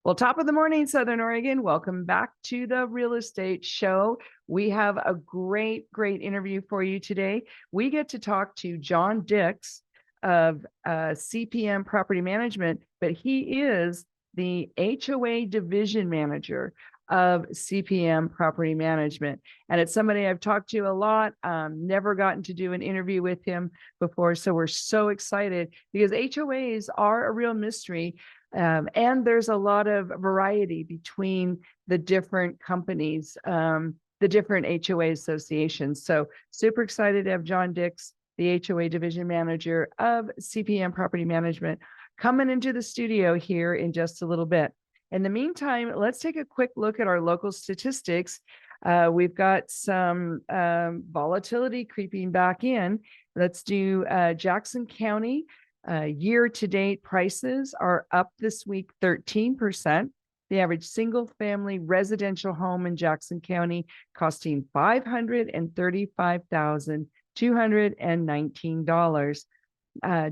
Well, top of the morning, Southern Oregon. Welcome back to the Real Estate Show. We have a great interview for you today. We get to talk to John Dix of CPM Property Management, but he is the HOA Division Manager of CPM Property Management. And it's somebody I've talked to a lot, never gotten to do an interview with him before. So we're so excited because HOAs are a real mystery. And there's a lot of variety between the different companies, the different HOA associations. So super excited to have John Dix, the HOA Division Manager of CPM Property Management, coming into the studio here in just a little bit. In the meantime, let's take a quick look at our local statistics. We've got some volatility creeping back in. Let's do Jackson County. Year-to-date prices are up this week 13%. The average single-family residential home in Jackson County costing $535,219.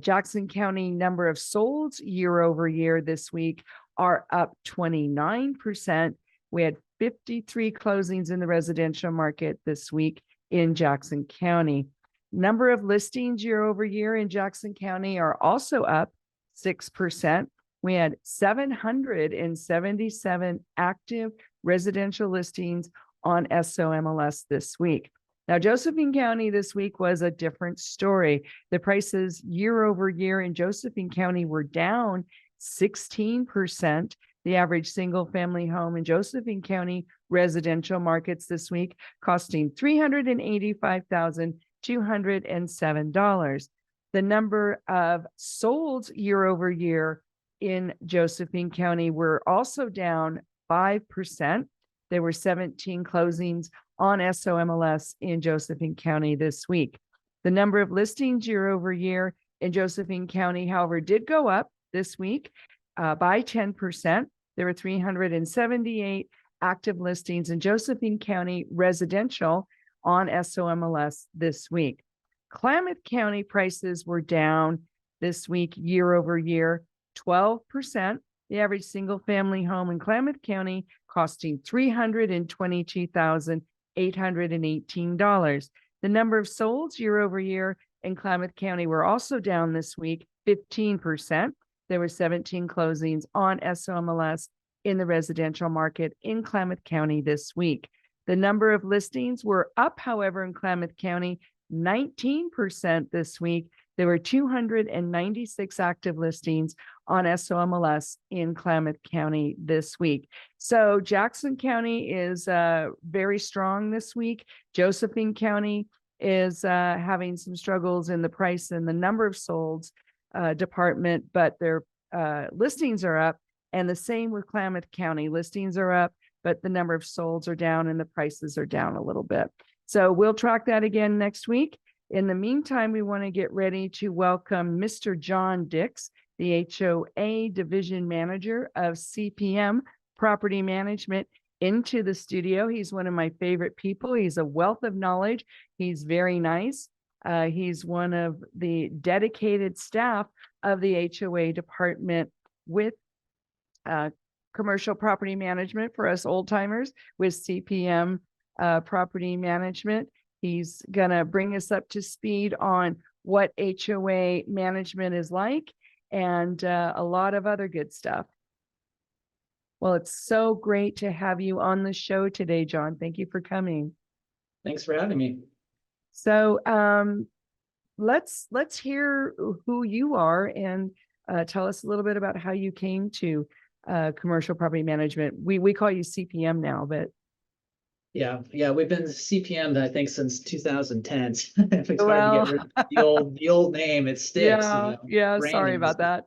Jackson County number of solds year over year this week are up 29%. We had 53 closings in the residential market this week in Jackson County. Number of listings year over year in Jackson County are also up 6%. We had 777 active residential listings on SOMLS this week. Now, Josephine County this week was a different story. The prices year over year in Josephine County were down 16%. The average single family home in Josephine County residential markets this week costing $385,207. The number of solds year over year in Josephine County were also down 5%. There were 17 closings on SOMLS in Josephine County this week. The number of listings year over year in Josephine County, however, did go up this week by 10%. There were 378 active listings in Josephine County residential on SOMLS this week. Klamath County prices were down this week year over year 12%. The average single family home in Klamath County costing $322,818. The number of solds year over year in Klamath County were also down this week 15%. There were 17 closings on SOMLS in the residential market in Klamath County this week. The number of listings were up, however, in Klamath County 19% this week. There were 296 active listings on SOMLS in Klamath County this week. So Jackson County is very strong this week. Josephine County is having some struggles in the price and the number of solds department, but their listings are up, and the same with Klamath County. Listings are up, but the number of solds are down and the prices are down a little bit. So we'll track that again next week. In the meantime, we want to get ready to welcome Mr. John Dix, the HOA Division Manager of CPM Property Management, into the studio. He's one of my favorite people. He's a wealth of knowledge. He's very nice. He's one of the dedicated staff of the HOA department with commercial property management for us old timers with CPM Property Management. He's going to bring us up to speed on what HOA management is like and a lot of other good stuff. Well, it's so great to have you on the show today, John. Thank you for coming. Thanks for having me. So let's hear who you are and tell us a little bit about how you came to commercial property management. We call you CPM now, but yeah, we've been CPM, I think, since 2010. It's well, hard to get rid of the old name. It sticks. Yeah. Sorry about that.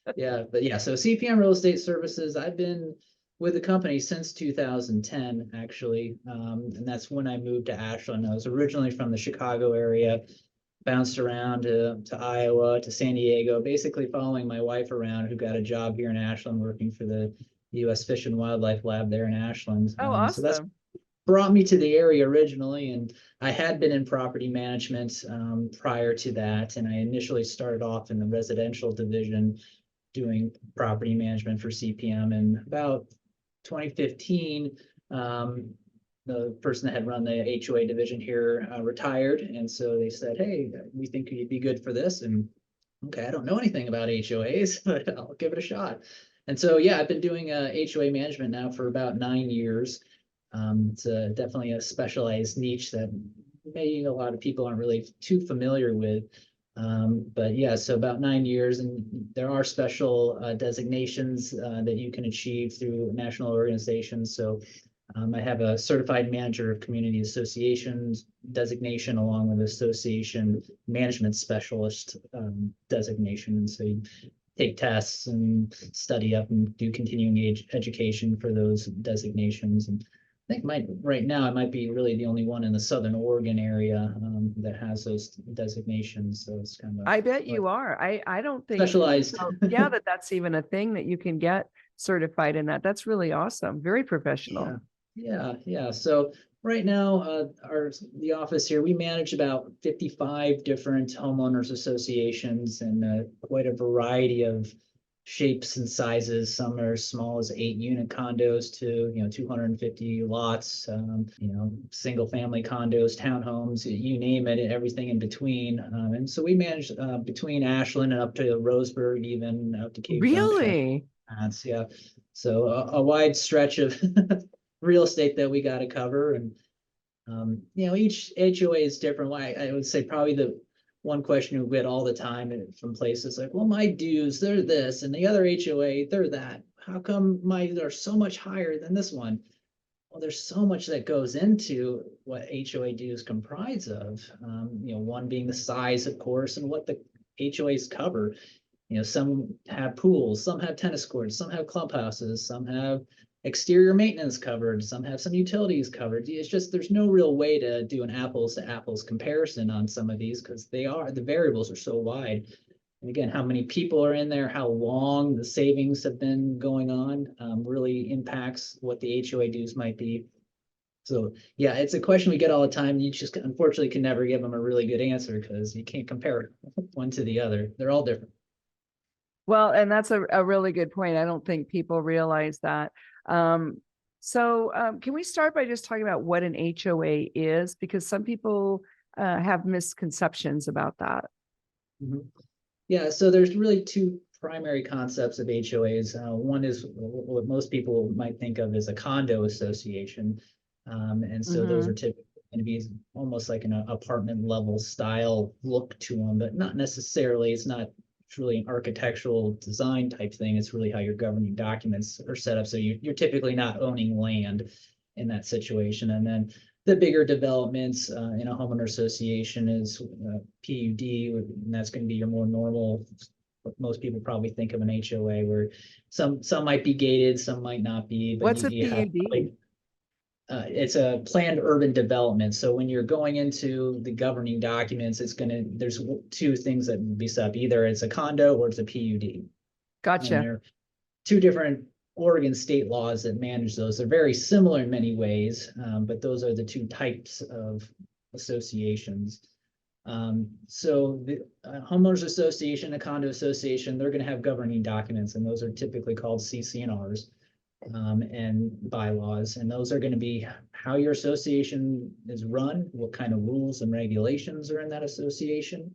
So CPM Real Estate Services. I've been with the company since 2010, actually, and that's when I moved to Ashland. I was originally from the Chicago area, bounced around to Iowa, to San Diego, basically following my wife around, who got a job here in Ashland working for the U.S. Fish and Wildlife Lab there in Ashland. Oh, awesome. So that's brought me to the area originally, and I had been in property management prior to that, and I initially started off in the residential division doing property management for CPM. And about 2015, the person that had run the HOA division here retired. And so they said, hey, we think you'd be good for this. And okay, I don't know anything about HOAs, but I'll give it a shot. And so, yeah, I've been doing HOA management now for about 9 years. It's definitely a specialized niche that maybe a lot of people aren't really too familiar with. But yeah, so about 9 years, and there are special designations that you can achieve through national organizations. So I have a certified manager of community associations designation along with association management specialist designation. And so you take tests and study up and do continuing education for those designations. And I think right now I might be really the only one in the Southern Oregon area that has those designations. So it's kind of I bet you are. I don't think specialized. yeah, that's even a thing that you can get certified in that. That's really awesome. Very professional. Yeah. So right now, the office here, we manage about 55 different homeowners associations and quite a variety of shapes and sizes. Some are as small as 8-unit condos to 250 lots. Single family condos, townhomes, you name it, everything in between. And so we manage between Ashland and up to Roseburg, even up to Cape Junction. Really? Yeah. So a wide stretch of real estate that we got to cover. And each HOA is different. I would say probably the one question we get all the time from places like, well, my dues, they're this, and the other HOA, they're that. How come mine are so much higher than this one? Well, there's so much that goes into what HOA dues comprise of. One being the size, of course, and what the HOAs cover. Some have pools, some have tennis courts, some have clubhouses, some have exterior maintenance covered, some have some utilities covered. It's just there's no real way to do an apples to apples comparison on some of these because the variables are so wide. And again, how many people are in there, how long the savings have been going on really impacts what the HOA dues might be. So yeah, it's a question we get all the time. You just unfortunately can never give them a really good answer because you can't compare one to the other. They're all different. Well, and that's a really good point. I don't think people realize that. Can we start by just talking about what an HOA is? Because some people have misconceptions about that. Mm-hmm. Yeah, so there's really two primary concepts of HOAs. One is what most people might think of as a condo association. And so those are typically going to be almost like an apartment level style look to them, but not necessarily. It's really an architectural design type thing. It's really how your governing documents are set up. So you're typically not owning land in that situation. And then the bigger developments in a homeowner association is PUD, and that's going to be your more normal, what most people probably think of an HOA, where some might be gated, some might not be. But what's a PUD? It's a planned urban development. So when you're going into the governing documents, there's two things that will be set up. Either it's a condo or it's a PUD. Gotcha. And there are two different Oregon state laws that manage those. They're very similar in many ways, but those are the two types of associations. So the homeowners association, a condo association, they're going to have governing documents, and those are typically called CC&Rs. And bylaws, and those are going to be how your association is run, what kind of rules and regulations are in that association.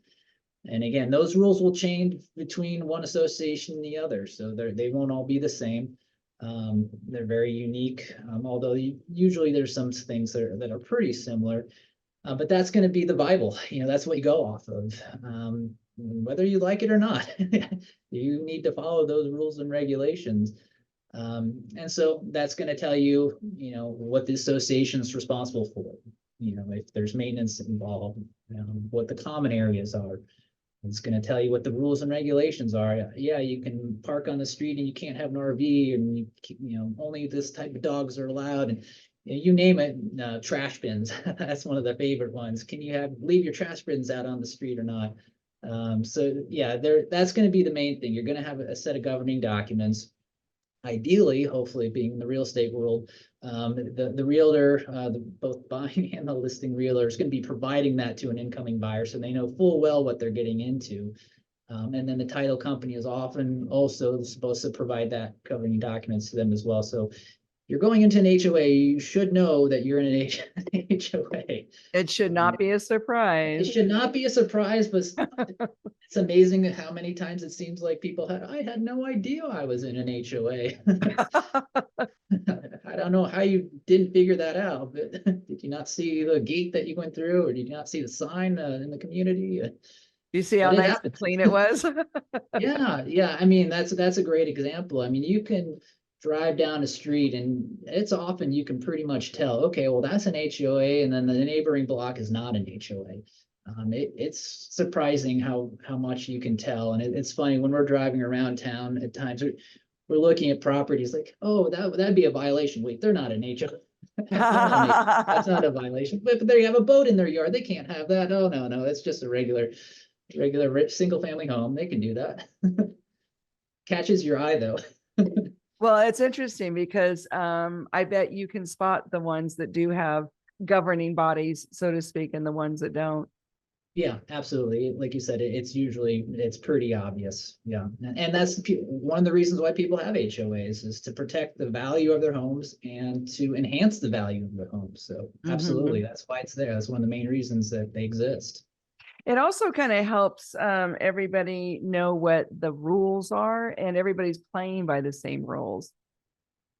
And again, those rules will change between one association and the other, so they won't all be the same. They're very unique, although usually there's some things that are pretty similar, but that's going to be the Bible. That's what you go off of. Whether you like it or not, you need to follow those rules and regulations. And so that's going to tell you, what the association is responsible for. If there's maintenance involved, what the common areas are. It's going to tell you what the rules and regulations are. Yeah, you can park on the street and you can't have an RV, and only this type of dogs are allowed, and you name it. Trash bins, that's one of the favorite ones. Can you leave your trash bins out on the street or not? So yeah, that's going to be the main thing. You're going to have a set of governing documents. Ideally, hopefully, being in the real estate world, the realtor, both buying and the listing realtor, is going to be providing that to an incoming buyer, so they know full well what they're getting into. And then the title company is often also supposed to provide that governing documents to them as well. So you're going into an HOA, you should know that you're in an HOA. It should not be a It surprise. should not be a surprise, but it's amazing how many times it seems like I had no idea I was in an HOA. I don't know how you didn't figure that out, but did you not see the gate that you went through, or did you not see the sign in the community? You see how But it nice and happens. clean it was? Yeah. I mean, that's a great example. I mean, you can drive down a street and it's often you can pretty much tell, okay, well, that's an HOA, and then the neighboring block is not an HOA. It's surprising how much you can tell. And it's funny when we're driving around town at times, we're looking at properties like, oh, that'd be a violation. Wait, they're not an HOA. That's not a violation. But they have a boat in their yard. They can't have that. Oh, no, it's just a regular rich single family home. They can do that. Catches your eye though. Well, it's interesting because I bet you can spot the ones that do have governing bodies, so to speak, and the ones that don't. Yeah, absolutely. Like you said, it's pretty obvious. Yeah. And that's one of the reasons why people have HOAs, is to protect the value of their homes and to enhance the value of their homes. So absolutely, that's why it's there. That's one of the main reasons that they exist. It also kind of helps everybody know what the rules are, and everybody's playing by the same rules.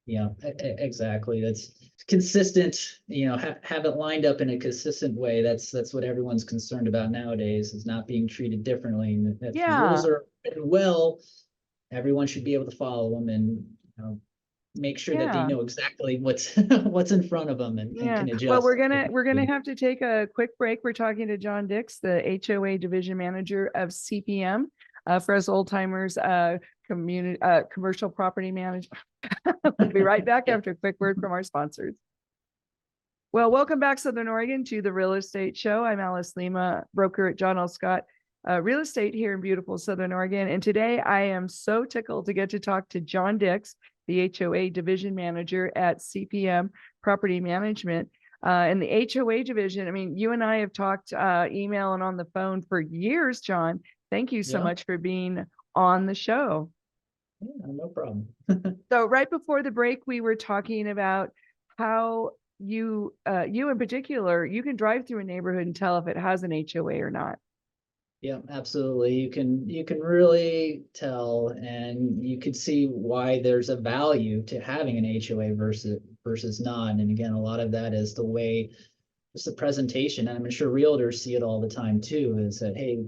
Yeah, exactly. That's consistent, have it lined up in a consistent way. That's what everyone's concerned about nowadays, is not being treated differently. And if the rules are written well, everyone should be able to follow them and make sure that they know exactly what's in front of them and can adjust. Well, we're gonna have to take a quick break. We're talking to John Dix, the HOA Division Manager of CPM, for us old timers, commercial property management. We'll be right back after a quick word from our sponsors. Well, welcome back, Southern Oregon, to the Real Estate Show. I'm Alice Lema, broker at John L. Scott Real Estate here in beautiful Southern Oregon. And today I am so tickled to get to talk to John Dix, the HOA Division Manager at CPM Property Management. And the HOA division, I mean, you and I have talked email and on the phone for years, John. Thank you so much for being on the show. Yeah, no problem. So right before the break, we were talking about how you in particular, you can drive through a neighborhood and tell if it has an HOA or not. Yeah, absolutely. You can really tell, and you can see why there's a value to having an HOA versus not. And again, a lot of that is the way, just the presentation. And I'm sure realtors see it all the time too, is that, hey,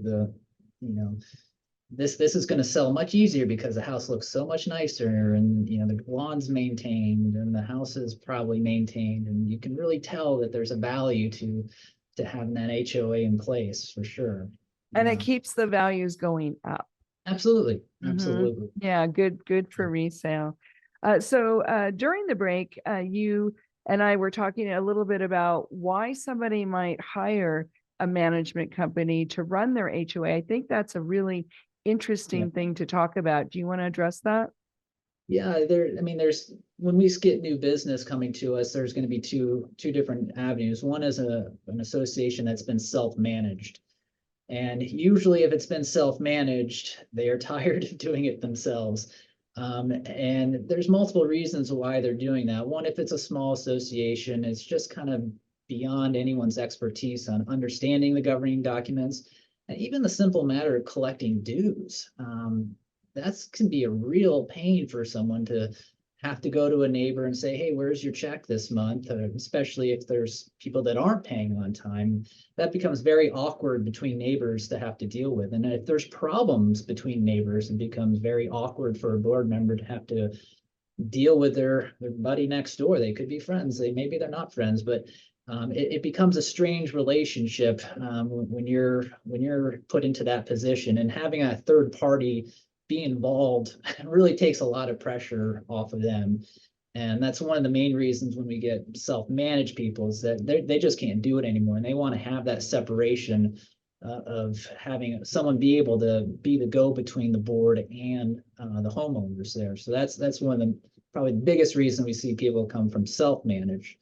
this is going to sell much easier because the house looks so much nicer, and the lawn's maintained and the house is probably maintained, and you can really tell that there's a value to having that HOA in place for sure. And it keeps the values going up. Absolutely. Yeah, good for resale. So during the break, you and I were talking a little bit about why somebody might hire a management company to run their HOA. I think that's a really interesting thing to talk about. Do you want to address that? Yeah, there's when we get new business coming to us, there's going to be two different avenues. One is an association that's been self-managed. And usually if it's been self-managed, they are tired of doing it themselves. And there's multiple reasons why they're doing that. One, if it's a small association, it's just kind of beyond anyone's expertise on understanding the governing documents. And even the simple matter of collecting dues. That can be a real pain for someone to have to go to a neighbor and say, hey, where's your check this month? Especially if there's people that aren't paying on time. That becomes very awkward between neighbors to have to deal with. And if there's problems between neighbors, it becomes very awkward for a board member to have to deal with their buddy next door. They could be friends. Maybe they're not friends, but it becomes a strange relationship when you're put into that position. And having a third party be involved really takes a lot of pressure off of them. And that's one of the main reasons when we get self-managed people is that they just can't do it anymore. And they want to have that separation of having someone be able to be the go-between the board and the homeowners there. So that's one of the probably the biggest reason we see people come from self-managed.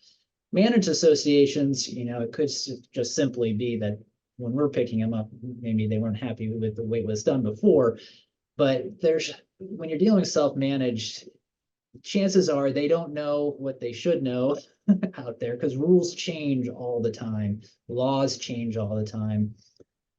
Managed associations, it could just simply be that when we're picking them up, maybe they weren't happy with the way it was done before. But when you're dealing with self-managed, chances are they don't know what they should know out there, because rules change all the time, laws change all the time.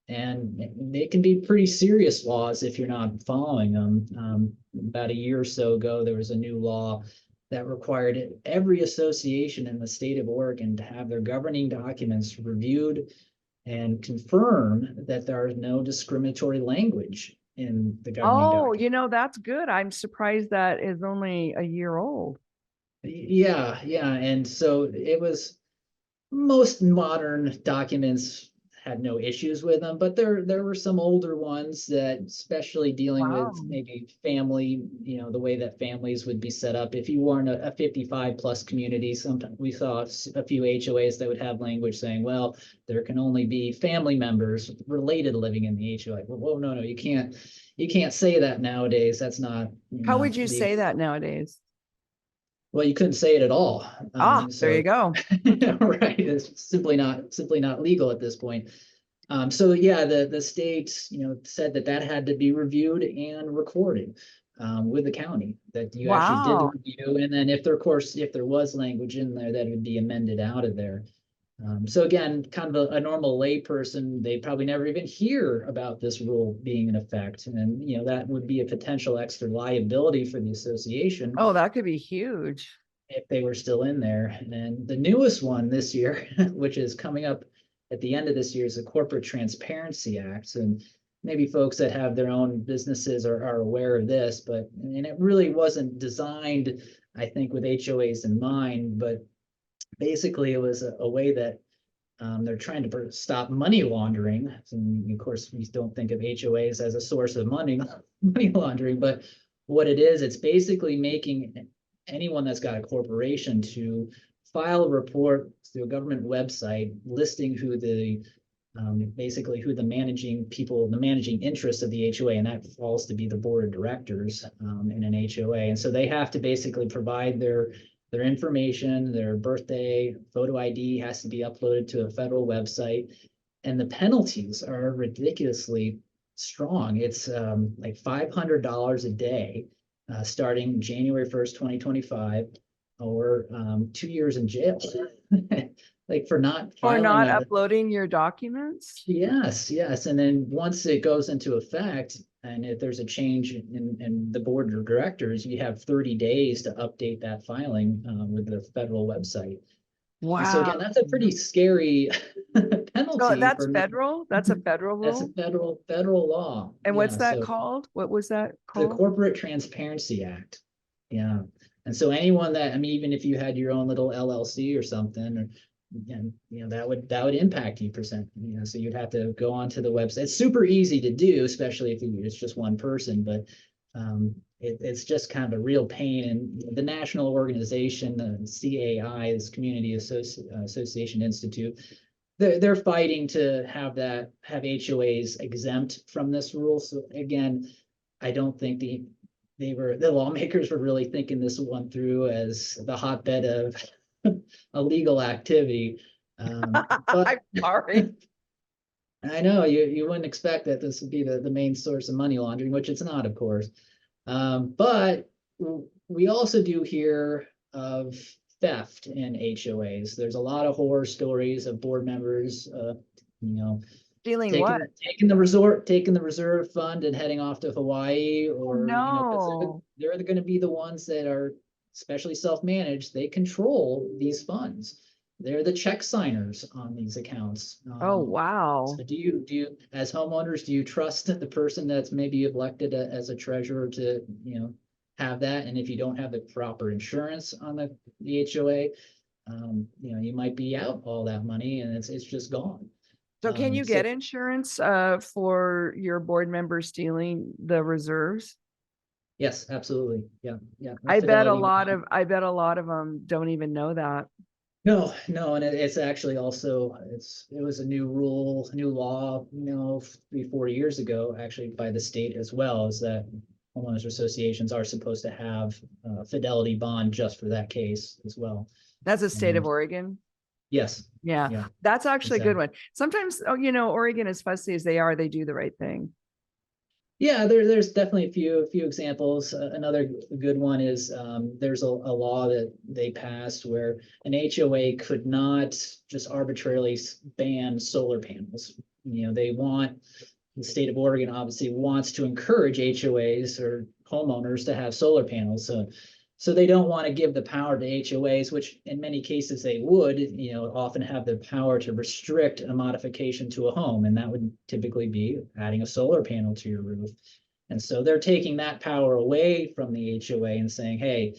And they can be pretty serious laws if you're not following them. About a year or so ago, there was a new law that required every association in the state of Oregon to have their governing documents reviewed and confirm that there is no discriminatory language in the governing Oh, document. that's good. I'm surprised that is only a year old. Yeah, yeah. And so it was, most modern documents had no issues with them, but there were some older ones that, especially dealing with Wow. maybe family, the way that families would be set up. If you weren't a 55 plus community, sometimes we saw a few HOAs that would have language saying, well, there can only be family members related living in the HOA. Well, no, you can't say that nowadays. That's not, How would you legal. say that nowadays? Well, you couldn't say it at all. Ah, there you So go. right, it's simply not legal at this point. So yeah, the state, said that had to be reviewed and recorded with the county, that you actually did the Wow. review, and then if there was language in there, that would be amended out of there. So again, kind of a normal layperson, they probably never even hear about this rule being in effect, and that would be a potential extra liability for the association Oh, that could be huge. if they were still in there. And then the newest one this year, which is coming up at the end of this year, is the Corporate Transparency Act. And maybe folks that have their own businesses are aware of this, and it really wasn't designed, I think, with HOAs in mind, but basically it was a way that they're trying to stop money laundering. And of course, we don't think of HOAs as a source of money laundering, but what it is, it's basically making anyone that's got a corporation to file a report through a government website listing who basically who the managing interest of the HOA, and that falls to be the board of directors in an HOA. And so they have to basically provide their information, their birthday, photo ID has to be uploaded to a federal website, and the penalties are ridiculously strong. It's like $500 a day, starting January 1st, 2025, or 2 years in jail. Like for not For filing not a, uploading your documents? yes. And then once it goes into effect, and if there's a change in the board of directors, you have 30 days to update that filing with the federal website. And so Wow. again, that's a pretty scary So penalty that's for not, federal? That's a federal that's a rule? federal law. And what's Yeah, that so called? What was that the called? Corporate Transparency Act. Yeah. And so anyone that, I mean, even if you had your own little LLC or something, or and that would impact you percent. So you'd have to go onto the website. It's super easy to do, especially if it's just one person, but it's just kind of a real pain. And the national organization, the CAI, is Community Association Institute, they're fighting to have HOAs exempt from this rule. So again, I don't think the lawmakers were really thinking this one through as the hotbed of illegal activity. But I'm sorry. I know you wouldn't expect that this would be the main source of money laundering, which it's not, of course. But we also do hear of theft in HOAs. There's a lot of horror stories of board members, Stealing what? taking the reserve fund and heading off to Hawaii, Oh, or no. they're going to be the ones that are especially self-managed. They control these funds. They're the check signers on these accounts. Oh, wow. So do you as homeowners, do you trust the person that's maybe elected as a treasurer to have that? And if you don't have the proper insurance on the HOA, you might be out all that money, and it's just gone. So can you So get insurance for your board member stealing the reserves? yes, absolutely. Yeah, yeah. I bet a Fidelity lot bond. of I bet a lot of them don't even know that. No, and it's actually also it was a new rule, new law, 3-4 years ago, actually, by the state as well, is that homeowners associations are supposed to have a fidelity bond just for that case as well. That's a state Um, of Oregon. Yes. Yeah, Yeah. that's actually a good Exactly. one. Sometimes, oh, Oregon, as fussy as they are, they do the right thing. Yeah, there's definitely a few examples. Another good one is there's a law that they passed where an HOA could not just arbitrarily ban solar panels. They want the state of Oregon obviously wants to encourage HOAs or homeowners to have solar panels. So they don't want to give the power to HOAs, which in many cases they would, often have the power to restrict a modification to a home. And that would typically be adding a solar panel to your roof. And so they're taking that power away from the HOA and saying, hey,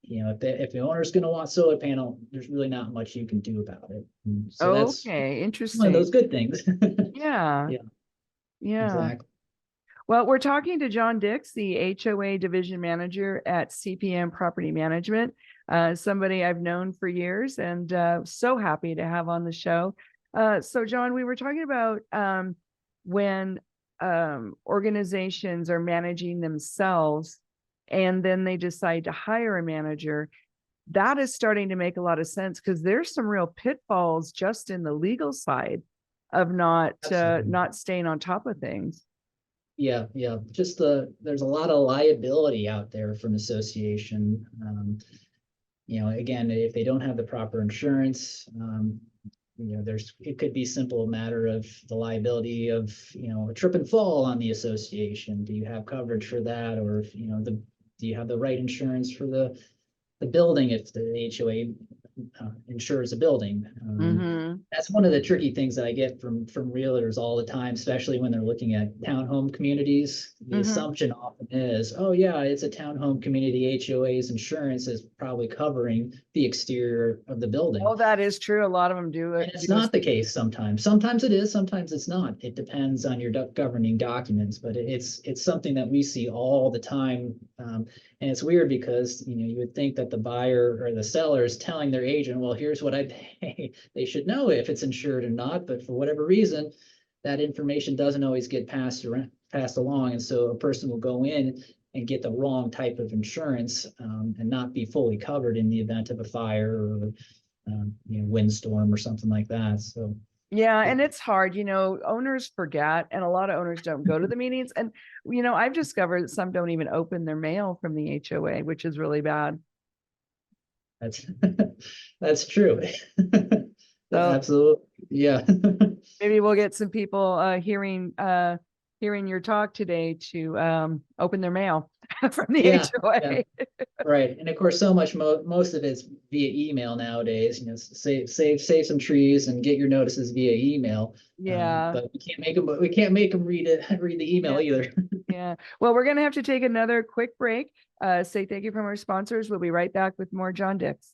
if the owner's going to want solar panel, there's really not much you can do about it. So that's Okay, one of interesting. those good things. Yeah, Yeah, yeah. exactly. Well, we're talking to John Dix, the HOA Division Manager at CPM Property Management, somebody I've known for years and so happy to have on the show. So, John, we were talking about when organizations are managing themselves and then they decide to hire a manager. That is starting to make a lot of sense because there's some real pitfalls just in the legal side of Absolutely. not staying on top of things. Yeah, yeah. Just there's a lot of liability out there from association. Again, if they don't have the proper insurance, it could be simple matter of the liability of, a trip and fall on the association. Do you have coverage for that? Or, do you have the right insurance for the building if the HOA insures a building? Mm-hmm. That's one of the tricky things that I get from realtors all the time, especially when they're looking at townhome communities. The Mm-hmm. assumption often is, oh yeah, it's a townhome community. HOA's insurance is probably covering the exterior of the building. Oh, that is true. A lot of them do And it. it's not the case sometimes. Sometimes it is, sometimes it's not. It depends on your governing documents, but it's something that we see all the time. And it's weird because you would think that the buyer or the seller is telling their agent, well, here's what I pay. They should know if it's insured or not, but for whatever reason, that information doesn't always get passed along. And so a person will go in and get the wrong type of insurance and not be fully covered in the event of a fire or windstorm or something like that. So Yeah, and it's hard, owners forget, and a lot of owners don't go to the meetings. And, I've discovered that some don't even open their mail from the HOA, which is really bad. that's that's true. So Absolutely. Yeah. maybe we'll get some people hearing your talk today to open their mail from the Yeah. Yeah. HOA. Right. And of course, so much most of it's via email nowadays. Save some trees and get your notices via email. Yeah. But we can't make them read the email Yeah. either. Yeah. Well, we're going to have to take another quick break. Say thank you from our sponsors. We'll be right back with more John Dix.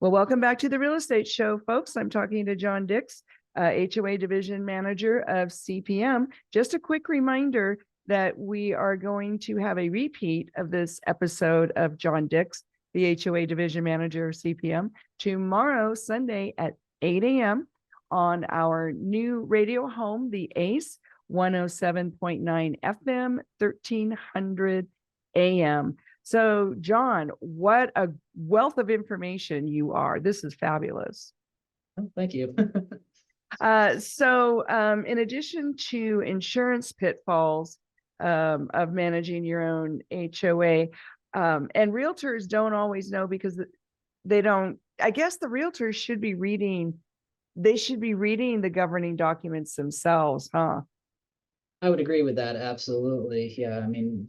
Well, welcome back to the Real Estate Show, folks. I'm talking to John Dix, HOA Division Manager of CPM. Just a quick reminder that we are going to have a repeat of this episode of John Dix, the HOA Division Manager of CPM, tomorrow, Sunday at 8 a.m. on our new radio home, the ACE 107.9 FM, 1300 AM. So, John, what a wealth of information you are. This is fabulous. Oh, thank you. In addition to insurance pitfalls of managing your own HOA, and realtors don't always know because they don't, I guess the realtors should be reading the governing documents themselves, huh? I would agree with that. Absolutely. Yeah. I mean,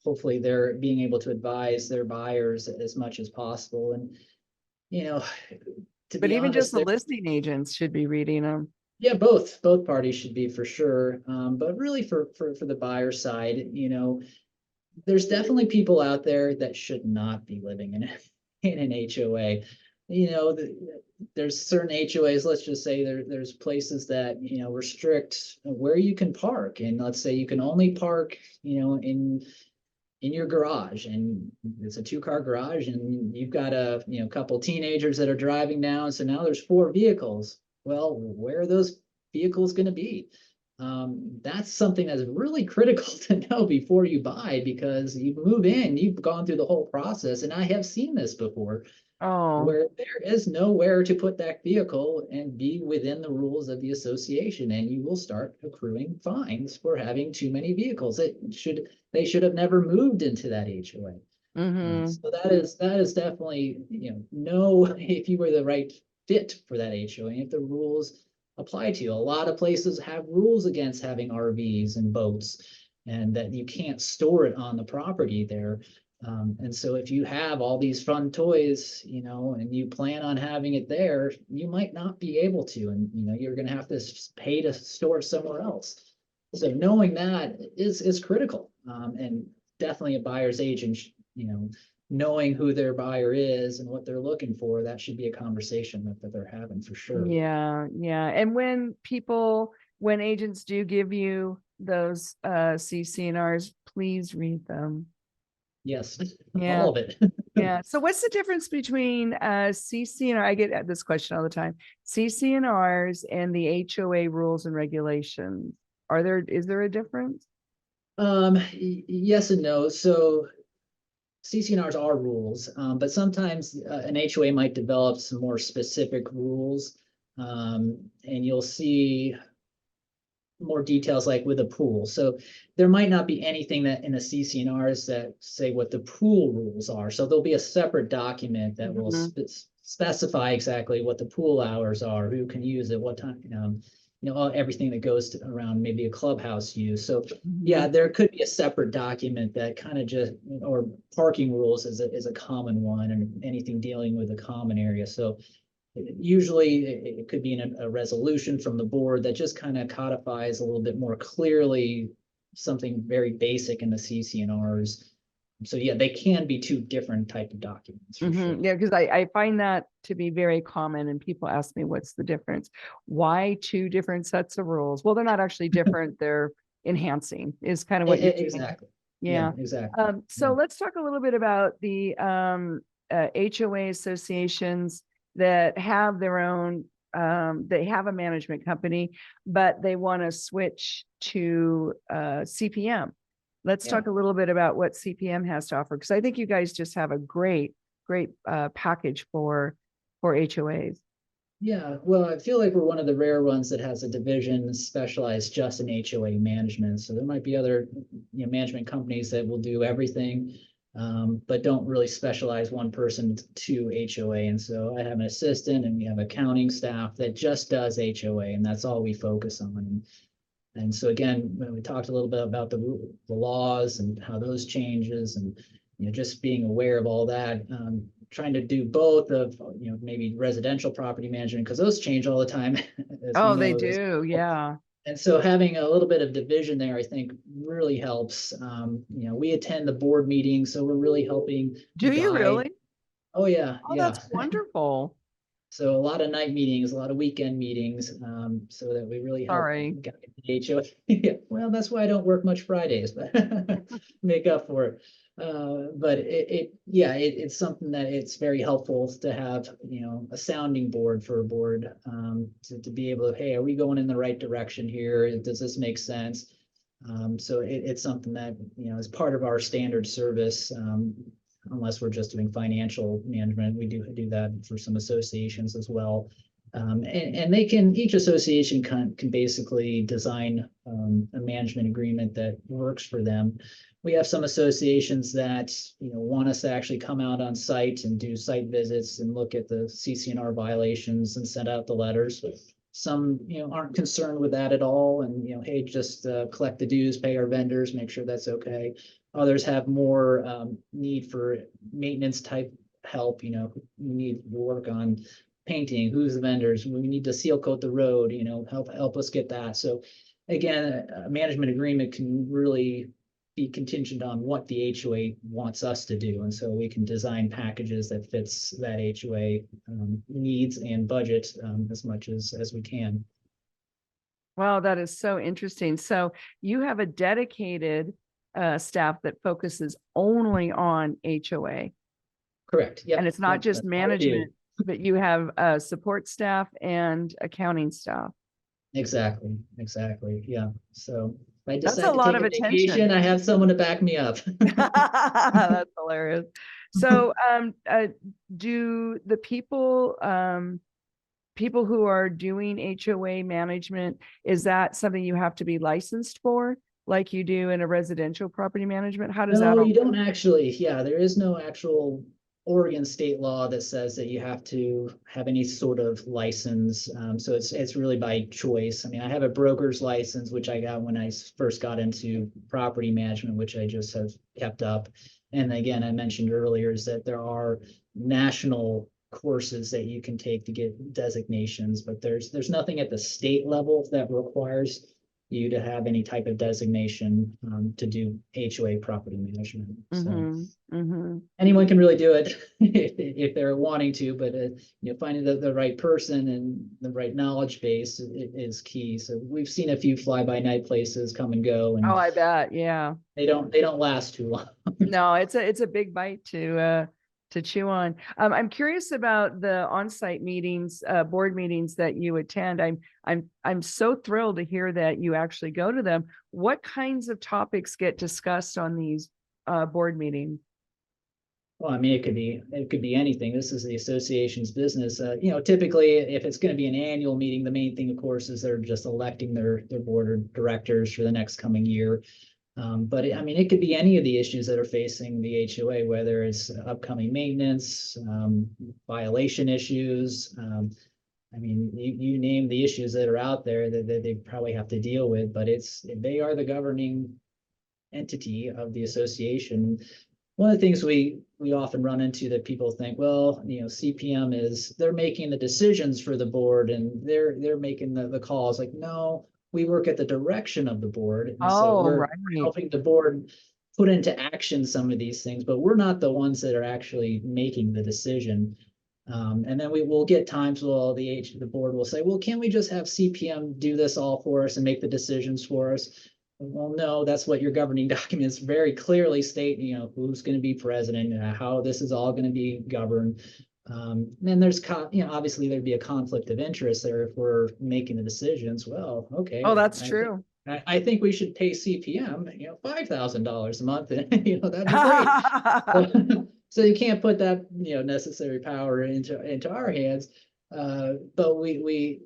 hopefully they're being able to advise their buyers as much as possible. And, you know, to But be even just honest, the listing agents should be reading them. yeah, both parties should be for sure. But really for the buyer side, there's definitely people out there that should not be living in an HOA. There's certain HOAs, let's just say there's places that, restrict where you can park. And let's say you can only park, in your garage, and it's a 2-car garage, and you've got a couple teenagers that are driving down. So now there's 4 vehicles. Well, where are those vehicles going to be? that's something that's really critical to know before you buy, because you move in, you've gone through the whole process, and I have seen this before, Oh, where there is nowhere to put that vehicle and be within the rules of the association, and you will start accruing fines for having too many vehicles. They should have never moved into that HOA. mm-hmm. So that is definitely, know if you were the right fit for that HOA, if the rules apply to you. A lot of places have rules against having RVs and boats, and that you can't store it on the property there. And so if you have all these fun toys, and you plan on having it there, you might not be able to, and you're going to have to pay to store it somewhere else. So knowing that is critical, and definitely a buyer's agent, knowing who their buyer is and what they're looking for, that should be a conversation that they're having for sure. Yeah, yeah. And when agents do give you those CC&Rs, please read them. Yes, Yeah. all of it. Yeah. So what's the difference between CC&R? I get this question all the time. CC&Rs and the HOA rules and regulations. Is there a difference? Yes and no. So CC&Rs are rules, but sometimes an HOA might develop some more specific rules, and you'll see more details like with a pool. So there might not be anything that in the CC&Rs that say what the pool rules are. So there'll be a separate document that will specify exactly what the pool hours are, who can use it, what time, everything that goes around maybe a clubhouse use. So yeah, there could be a separate document that kind of just, or parking rules is a common one, and anything dealing with a common area. So usually it could be in a resolution from the board that just kind of codifies a little bit more clearly something very basic in the CC&Rs. So yeah, they can be two different type of documents for sure. Yeah, because I find that to be very common, and people ask me, what's the difference? Why two different sets of rules? Well, they're not actually different. They're enhancing is kind of what you're Exactly. Yeah. Exactly. So let's talk a little bit about the HOA associations that have their own, they have a management company, but they want to switch to CPM. Let's talk a little bit about what CPM has to offer, because I think you guys just have a great package for HOAs. Yeah, well, I feel like we're one of the rare ones that has a division specialized just in HOA management. So there might be other management companies that will do everything, but don't really specialize one person to HOA. And so I have an assistant, and we have accounting staff that just does HOA, and that's all we focus on. And so again, when we talked a little bit about the laws and how those changes, and just being aware of all that, trying to do both of maybe residential property management, because those change all the time. Oh, they do, yeah. And so having a little bit of division there, I think, really helps. We attend the board meetings, so we're really helping. Do you really? Oh yeah, oh, that's wonderful. So a lot of night meetings, a lot of weekend meetings, so that we really help guide the HOA. Yeah, well, that's why I don't work much Fridays, but make up for it. But it's something that it's very helpful to have, a sounding board for a board, to be able to, hey, are we going in the right direction here? Does this make sense? So it's something that, is part of our standard service. Unless we're just doing financial management, we do that for some associations as well. And each association can basically design a management agreement that works for them. We have some associations that want us to actually come out on site and do site visits and look at the CC&R violations and send out the letters. Some aren't concerned with that at all, and hey, just collect the dues, pay our vendors, make sure that's okay. Others have more need for maintenance type help. We need work on painting. Who's the vendors? We need to seal coat the road. Help us get that. So again, a management agreement can really be contingent on what the HOA wants us to do, and so we can design packages that fits that HOA needs and budget as much as we can. Wow, that is so interesting. So you have a dedicated staff that focuses only on HOA. Correct. Yeah. And it's not just management, but you have support staff and accounting staff. Exactly, exactly. Yeah. So if I That's a decide to lot take of a attention. vacation, I have someone to back me up. That's hilarious. So, do the people who are doing HOA management, is that something you have to be licensed for, like you do in a residential property management? How does that No, all you don't work? actually. Yeah, there is no actual Oregon state law that says that you have to have any sort of license. So it's really by choice. I mean, I have a broker's license, which I got when I first got into property management, which I just have kept up. And again, I mentioned earlier is that there are national courses that you can take to get designations, but there's nothing at the state level that requires you to have any type of designation to do HOA property management. So Mm-hmm. Mm-hmm. anyone can really do it if they're wanting to, but finding the right person and the right knowledge base is key. So we've seen a few fly by night places come and go, Oh, and I bet. Yeah. they don't last too long. No, it's a big bite to chew on. I'm curious about the on-site meetings, board meetings that you attend. I'm so thrilled to hear that you actually go to them. What kinds of topics get discussed on these board meetings? Well, I mean, it could be anything. This is the association's business. Typically, if it's going to be an annual meeting, the main thing, of course, is they're just electing their board of directors for the next coming year. But I mean, it could be any of the issues that are facing the HOA, whether it's upcoming maintenance, violation issues. I mean, you name the issues that are out there that they probably have to deal with, but they are the governing entity of the association. One of the things we often run into that people think, well, CPM they're making the decisions for the board and they're making the calls. Like, no, we work at the direction of the board. And so Oh, we're right. helping the board put into action some of these things, but we're not the ones that are actually making the decision. And then we will get times where the board will say, well, can't we just have CPM do this all for us and make the decisions for us? Well, no, that's what your governing documents very clearly state, who's going to be president, how this is all going to be governed. And there's, obviously there'd be a conflict of interest there if we're making the decisions. Well, okay, Oh, that's I think true. I think we should pay CPM, $5,000 a month, and that'd be great. So you can't put that necessary power into our hands. But we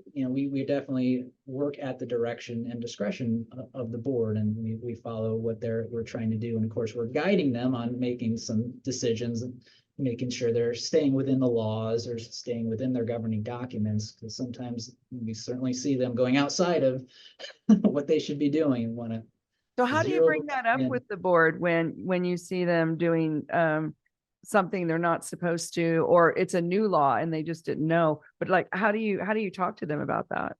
definitely work at the direction and discretion of the board, and we follow what we're trying to do. And of course, we're guiding them on making some decisions and making sure they're staying within the laws or staying within their governing documents. Because sometimes we certainly see them going outside of what they should be doing and want to So how do you zero bring the that up in. with the board when you see them doing something they're not supposed to, or it's a new law and they just didn't know? But like, how do you talk to them about that?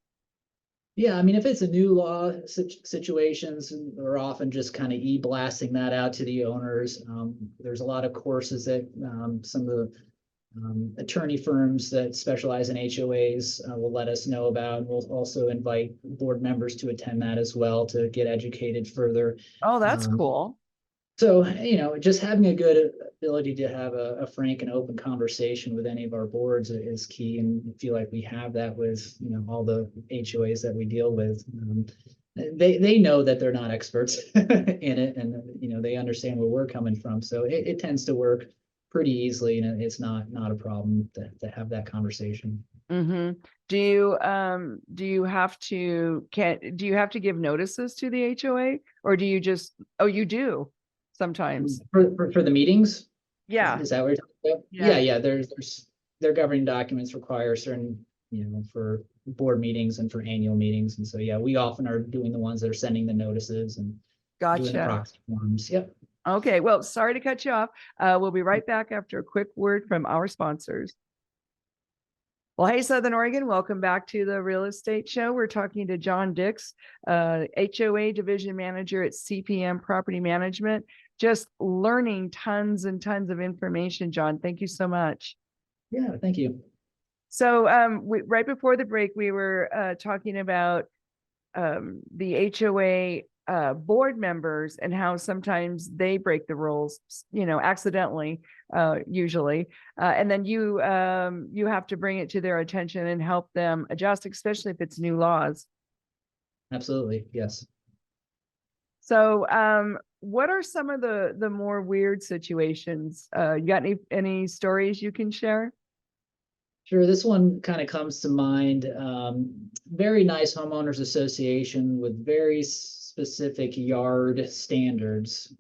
Yeah, I mean, if it's a new law situations, we're often just kind of e-blasting that out to the owners. There's a lot of courses that some of the attorney firms that specialize in HOAs will let us know about. We'll also invite board members to attend that as well to get educated further. Oh, that's Um, cool. so, just having a good ability to have a frank and open conversation with any of our boards is key. And I feel like we have that with, all the HOAs that we deal with. They know that they're not experts in it, and they understand where we're coming from. So it tends to work pretty easily, and it's not a problem to have that conversation. Mm-hmm. Do you have to give notices to the HOA, or do you just, oh, you do sometimes? For the meetings, Yeah. is that what you're talking about? Yeah. Yeah. There's their governing documents require certain, for board meetings and for annual meetings. And so, yeah, we often are doing the ones that are sending the notices and doing the Gotcha. proxy forms. Yep. Okay. Well, sorry to cut you off. We'll be right back after a quick word from our sponsors. Well, hey, Southern Oregon, welcome back to the Real Estate Show. We're talking to John Dix, HOA Division Manager at CPM Property Management. Just learning tons and tons of information, John. Thank you so much. Yeah, thank you. So right before the break, we were talking about the HOA board members and how sometimes they break the rules, accidentally, usually. And then you have to bring it to their attention and help them adjust, especially if it's new laws. absolutely. Yes. So, what are some of the more weird situations? You got any stories you can share? Sure. This one kind of comes to mind. Very nice homeowners association with very specific yard standards.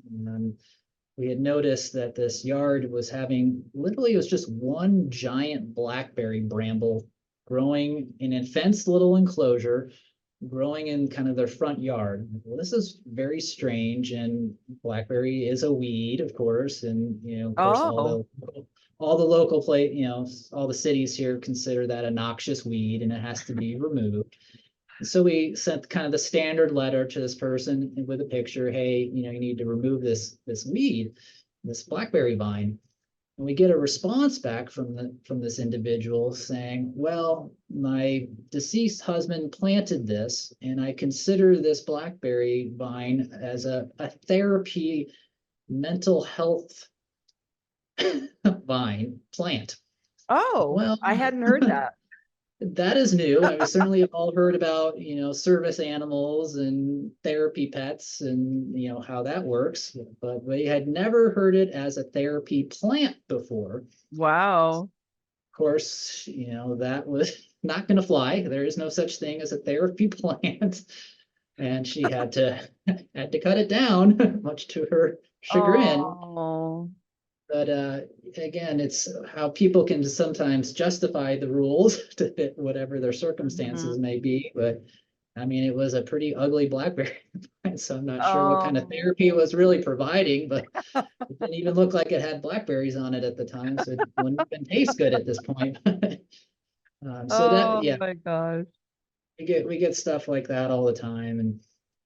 We had noticed that this yard was having, literally, it was just one giant blackberry bramble growing in a fenced little enclosure, growing in kind of their front yard. Well, this is very strange, and blackberry is a weed, of course, and of course, Oh, all the local all the cities here consider that a noxious weed, and it has to be removed. So we sent kind of the standard letter to this person with a picture. Hey, you need to remove this weed, this blackberry vine. And we get a response back from this individual saying, well, my deceased husband planted this, and I consider this blackberry vine as a therapy mental health vine plant. oh, Well, I hadn't heard that. that is new. I mean, certainly have all heard about, service animals and therapy pets and, how that works, but we had never heard it as a therapy plant before. Of Wow. course, that was not going to fly. There is no such thing as a therapy plant. And she had to cut it down, much to her chagrin. Oh, But again, it's how people can sometimes justify the rules to fit whatever their circumstances mhm. may be. But I mean, it was a pretty ugly blackberry, so I'm not sure what kind of Oh, therapy it was really providing, but it didn't even look like it had blackberries on it at the time, so it wouldn't even taste good at this point. So that, oh yeah, my gosh. we get stuff like that all the time, and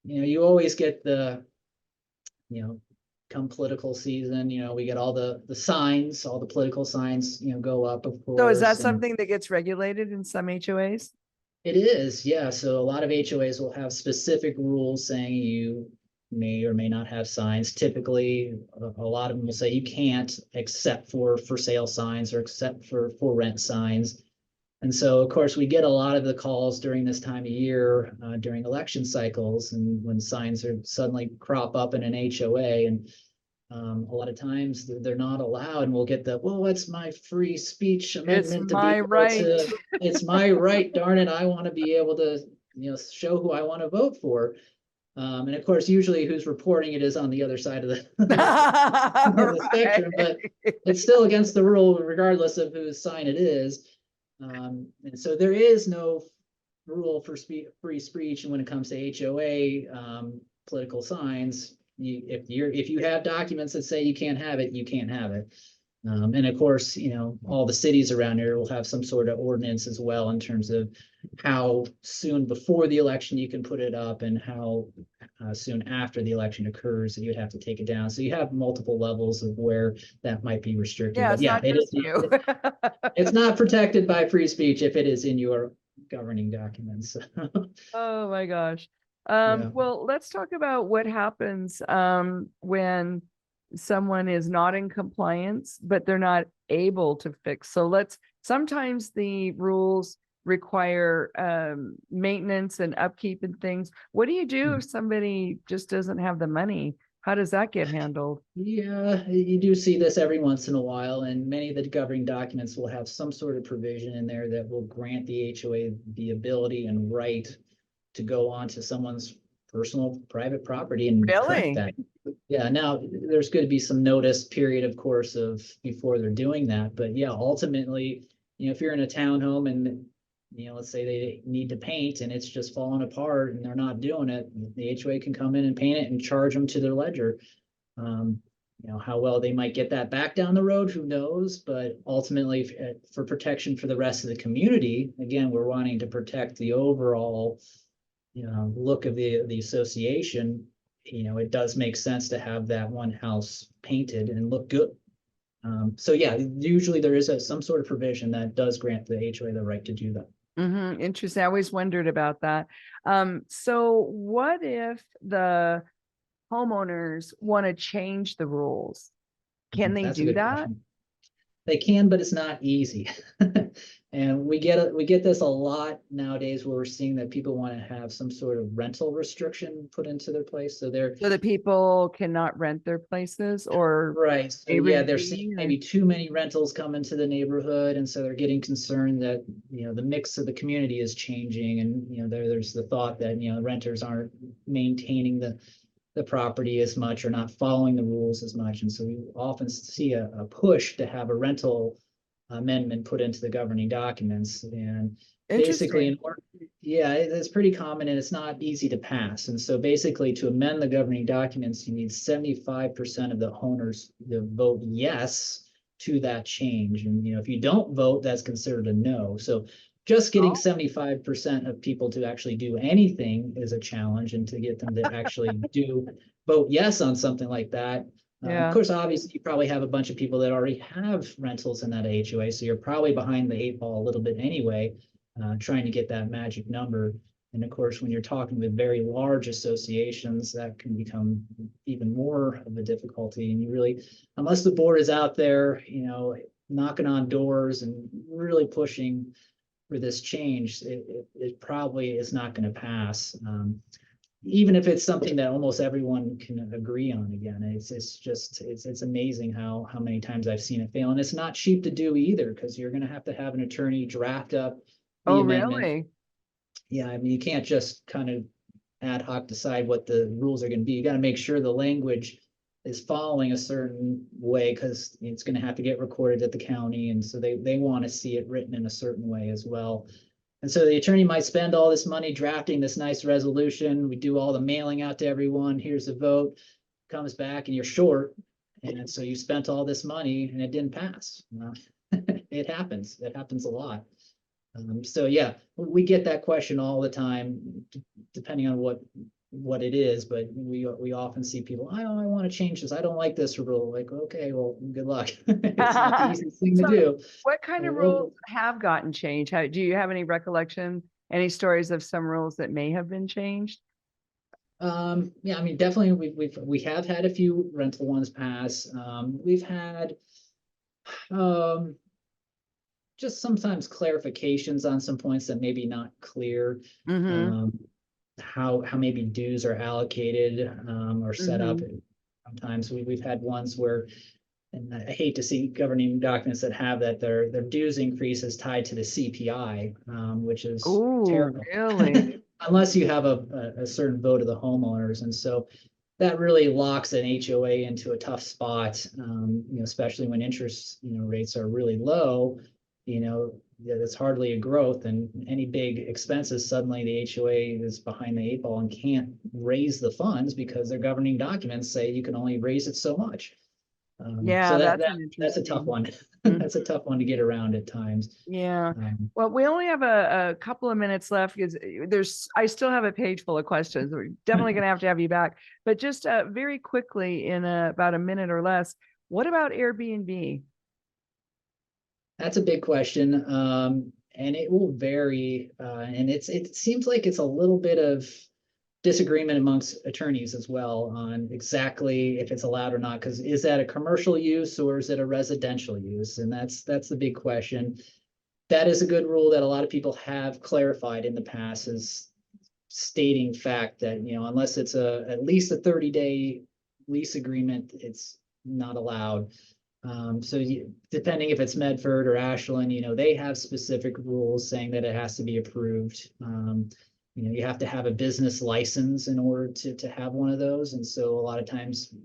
you always get the come political season, we get all the signs, all the political signs, go up, of So is that course. And something that gets regulated in some HOAs? it is, yeah. So a lot of HOAs will have specific rules saying you may or may not have signs. Typically, a lot of them will say you can't, except for sale signs or except for rent signs. And so, of course, we get a lot of the calls during this time of year, during election cycles, and when signs are suddenly crop up in an HOA. And a lot of times they're not allowed, and we'll get well, it's my free speech It's amendment to be my able right. to, it's my right, darn it, I want to be able to, show who I want to vote for. And of course, usually who's reporting it is on the other side of the spectrum, but it's still against the rule regardless of whose sign it is. And so there is no rule for free speech, and when it comes to HOA political signs, if you have documents that say you can't have it, you can't have it. And of course, all the cities around here will have some sort of ordinance as well in terms of how soon before the election you can put it up, and how soon after the election occurs that you'd have to take it down. So you have multiple levels of where that might be restricted. Yeah, But it's yeah, not just you. it's not protected by free speech if it is in your governing documents. Oh my gosh. Yeah. Well, let's talk about what happens when someone is not in compliance, but they're not able to fix. So sometimes the rules require maintenance and upkeep and things. What do you do if somebody just doesn't have the money? How does that get handled? Yeah, you do see this every once in a while, and many of the governing documents will have some sort of provision in there that will grant the HOA the ability and right to go onto someone's personal private property and correct Really? that. Yeah, now there's going to be some notice period, of course, of before they're doing that. But yeah, ultimately, if you're in a townhome and let's say they need to paint and it's just falling apart and they're not doing it, the HOA can come in and paint it and charge them to their ledger. How well they might get that back down the road, who knows? But ultimately, for protection for the rest of the community, again, we're wanting to protect the overall look of the association. It does make sense to have that one house painted and look good. So yeah, usually there is some sort of provision that does grant the HOA the right to do that. Interesting. I always wondered about that. So what if the homeowners want to change the rules? Can they That's a do good that? question. They can, but it's not easy. And we get this a lot nowadays where we're seeing that people want to have some sort of rental restriction put into their place. So they're So that people cannot rent their places or right. So yeah, they're seeing Airbnb or- maybe too many rentals come into the neighborhood. And so they're getting concerned that, the mix of the community is changing. And, there's the thought that, renters aren't maintaining the property as much or not following the rules as much. And so we often see a push to have a rental amendment put into the governing documents. And basically, Interesting. yeah, it's pretty common and it's not easy to pass. And so basically, to amend the governing documents, you need 75% of the owners to vote yes to that change. And if you don't vote, that's considered a no. So just getting Oh. 75% of people to actually do anything is a challenge, and to get them to actually vote yes on something like that. Of Yeah. course, obviously, you probably have a bunch of people that already have rentals in that HOA, so you're probably behind the 8 ball a little bit anyway, trying to get that magic number. And of course, when you're talking with very large associations, that can become even more of a difficulty. And you really, unless the board is out there, knocking on doors and really pushing for this change, it probably is not going to pass. Even if it's something that almost everyone can agree on. Again, it's amazing how many times I've seen it fail. And it's not cheap to do either, because you're going to have an attorney draft up the Oh, amendment. really? Yeah, I mean, you can't just kind of ad hoc decide what the rules are going to be. You got to make sure the language is following a certain way, because it's going to have to get recorded at the county. And so they want to see it written in a certain way as well. And so the attorney might spend all this money drafting this nice resolution. We do all the mailing out to everyone. Here's the vote, comes back and you're short. And so you spent all this money and it didn't pass. It happens. It happens a lot. So yeah, we get that question all the time, depending on what it is. But we often see people, I want to change this. I don't like this rule. Like, okay, well, good luck. It's not the easiest thing to So do. what kind of rules have gotten changed? Do you have any recollection, any stories of some rules that may have been changed? Yeah, I mean, definitely we have had a few rental ones pass. We've had just sometimes clarifications on some points that maybe not clear. Mm-hmm. How maybe dues are allocated or set up. Mm-hmm. Sometimes we've had ones where, and I hate to see governing documents that have that their dues increase is tied to the CPI, which is terrible. Really? Unless you have a certain vote of the homeowners. And so that really locks an HOA into a tough spot, especially when interest rates are really low. That's hardly a growth, and any big expenses, suddenly the HOA is behind the 8 ball and can't raise the funds because their governing documents say you can only raise it so much. Yeah, So that's that's a tough one. Mhm. That's a tough one to get around at times. Yeah. Well, we only have a couple of minutes left because I still have a page full of questions. We're definitely going to have you back. But just very quickly, in about a minute or less, what about Airbnb? That's a big question, and it will vary. And it seems like it's a little bit of disagreement amongst attorneys as well on exactly if it's allowed or not. Because is that a commercial use or is it a residential use? And that's the big question. That is a good rule that a lot of people have clarified in the past, is stating fact that unless it's at least a 30-day lease agreement, it's not allowed. So depending if it's Medford or Ashland, they have specific rules saying that it has to be approved. You have to have a business license in order to have one of those. And so a lot of times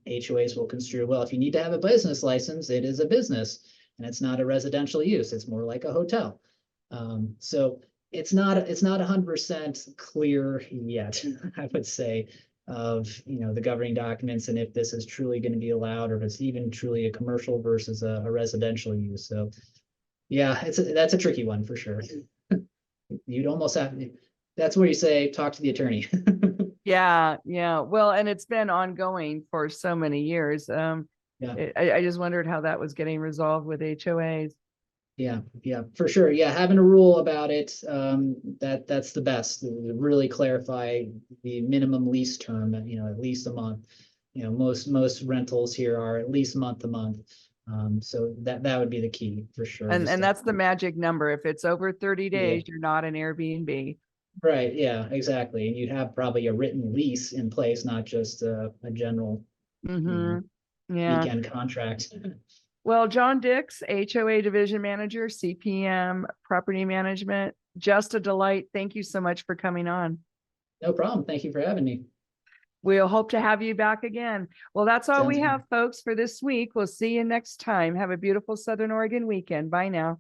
HOAs will construe, well, if you need to have a business license, it is a business and it's not a residential use. It's more like a hotel. So it's not 100% clear yet, I would say, of the governing documents and if this is truly going to be allowed or if it's even truly a commercial versus a residential use. So yeah, that's a tricky one for sure. You'd almost have, that's where you say talk to the attorney. Yeah. Well, and it's been ongoing for so many years. Yeah. I just wondered how that was getting resolved with HOAs. Yeah, for sure. Yeah, having a rule about it, that's the best. Really clarify the minimum lease term, at least a month. Most rentals here are at least month to month. So that would be the key for sure. And just to- that's the magic number. If it's over 30 Yeah. days, you're not an Airbnb. Right, yeah, exactly. And you'd have probably a written lease in place, not just a general Yeah. weekend contract. Well, John Dix, HOA Division Manager, CPM Property Management, just a delight. Thank you so much for coming on. No problem. Thank you for having me. We'll hope to have you back again. Well, that's all Sounds we good. have, folks, for this week. We'll see you next time. Have a beautiful Southern Oregon weekend. Bye now.